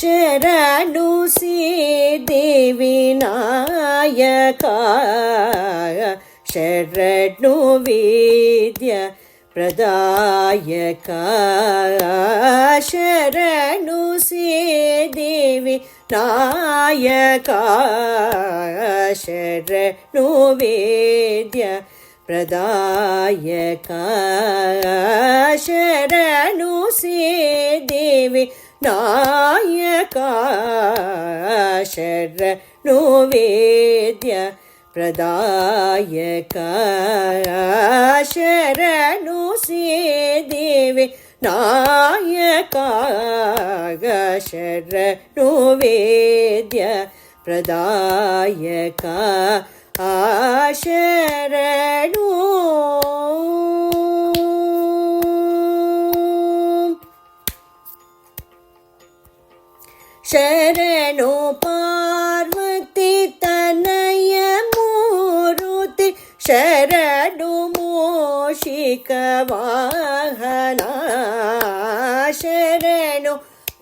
ಶರಣು ಸಿದ್ಧಿವಿನಾಯಕ ಶರಣು ವಿದ್ಯ ಪ್ರದಾಯಕ ಶರಣು ಸಿದ್ಧಿವಿನಾಯಕ ಶರಣು ವಿದ್ಯ ಪ್ರದಾಯಕ ಶರಣು ಸಿದ್ಧಿವಿ ನಾಯಕ ಶರಣು ವೇದ್ಯ ಪ್ರದಾಯಕ ಶರಣು ಸಿದ್ಧಿವಿ ನಾಯಕ ಶರಣು ವೇದ್ಯ ಪ್ರದಾಯಕ ಶರಣು ಶರಣು ಪಾರ್ವತಿ ತನಯ ಮೂರುತಿ ಶರಣು ಮೂಷಿಕ ವಾಹನ ಶರಣು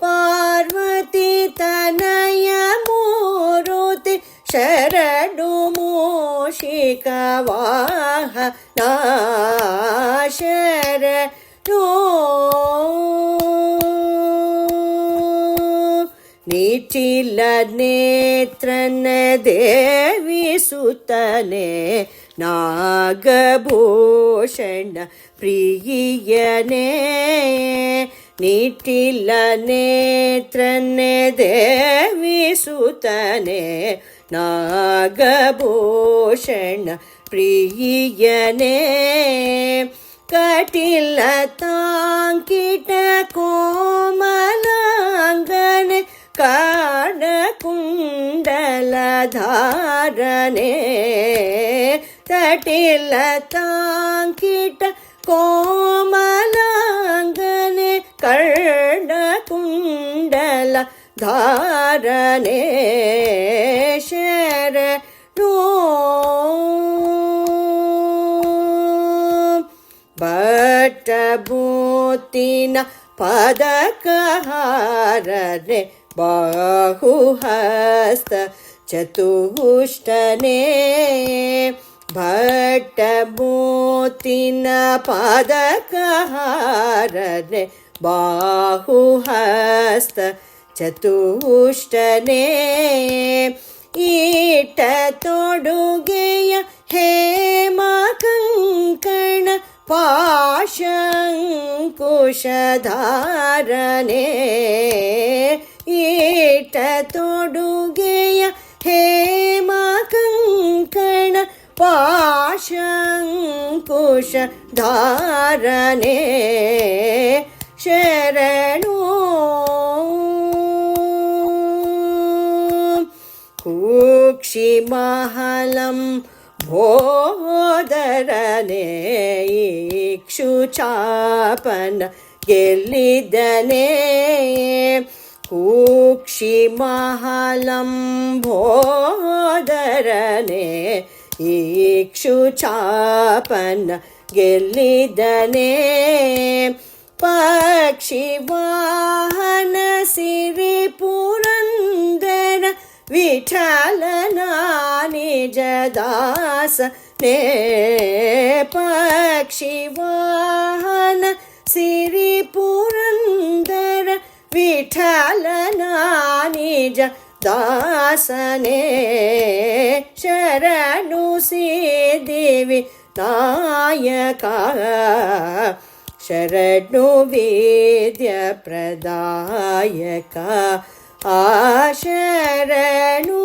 ಪಾರ್ವತಿ ತನಯ ಮೂರುತಿ ಶರಣು ಮೂಷಿಕ ವಾಹನ ಶರಣು ನಿಚಿಲ ನೇತ್ರನ ದೇವಿ ಸುತನೆ ನಾಗಭೂಷಣ ಪ್ರಿಯನೇ ನಿಟಿಲ ನೇತ್ರನ ದೇವಿ ಸುತನೆ ನಾಗಭೂಷಣ ಪ್ರಿಯನೇ ಕಟಿಲ ತಾಂಕಿಟ ಕೋಮಲಾಂಗನೆ ಕಾಣ ಕುಂಡಲ ಧಾರನೆ ತಟಿಲ ತಾಂಕಿಟ ಕೋಮಲಾಂಗನೆ ಕರ್ಣ ಕುಂಡಲ ಧಾರನೆ ಶರಣು ಭಟ್ಟಭೂತಿನ ಪದಕಹಾರನೆ ಬಾಹುಹಸ್ತ ಚತುಷ್ಟನೇ ಭಟ್ಟಭೂತಿನ ಪದಕಹಾರನೆ ಬಾಹುಹಸ್ತ ಚತುಷ್ಟನೇ ಈಟ ತೊಡುಗೆಯ ಹೇಮ ಕಂಕಣ ಪಾಶಂಕುಶಧಾರನೆ ಈಟ ತೊಡುಗೆಯ ಹೇಮ ಕಂಕಣ ಪಾಶಂಕುಶಧಾರನೆ ಶರಣು ಕೂಕ್ಷಿ ಮಹಲಂ ಭೋದರನೆ ಇಕ್ಷುಚಾಪನ ಗೆಲ್ಲಿದನೆ ಕೂಕ್ಷಿ ಮಹಲಂ ಭೋದರನೆ ಇಕ್ಷುಚಾಪನ ಗೆಲ್ಲಿದನೆ ಪಕ್ಷಿ ವಾಹನ ಸಿರಿ ಪುರಂದರ ವಿಠಲನ ನಿಜ ದಾಸನೇ ಪಕ್ಷಿ ವಾಹನ ಸಿರಿ ಪುರಂದರ ವಿಠಲನ ನಿಜ ದಾಸನೇ ಶರಣು ಸಿದ್ಧಿವಿ ನಾಯಕ ಶರಣು ವೇದ್ಯ ಪ್ರದಾಯಕ ಶರಣು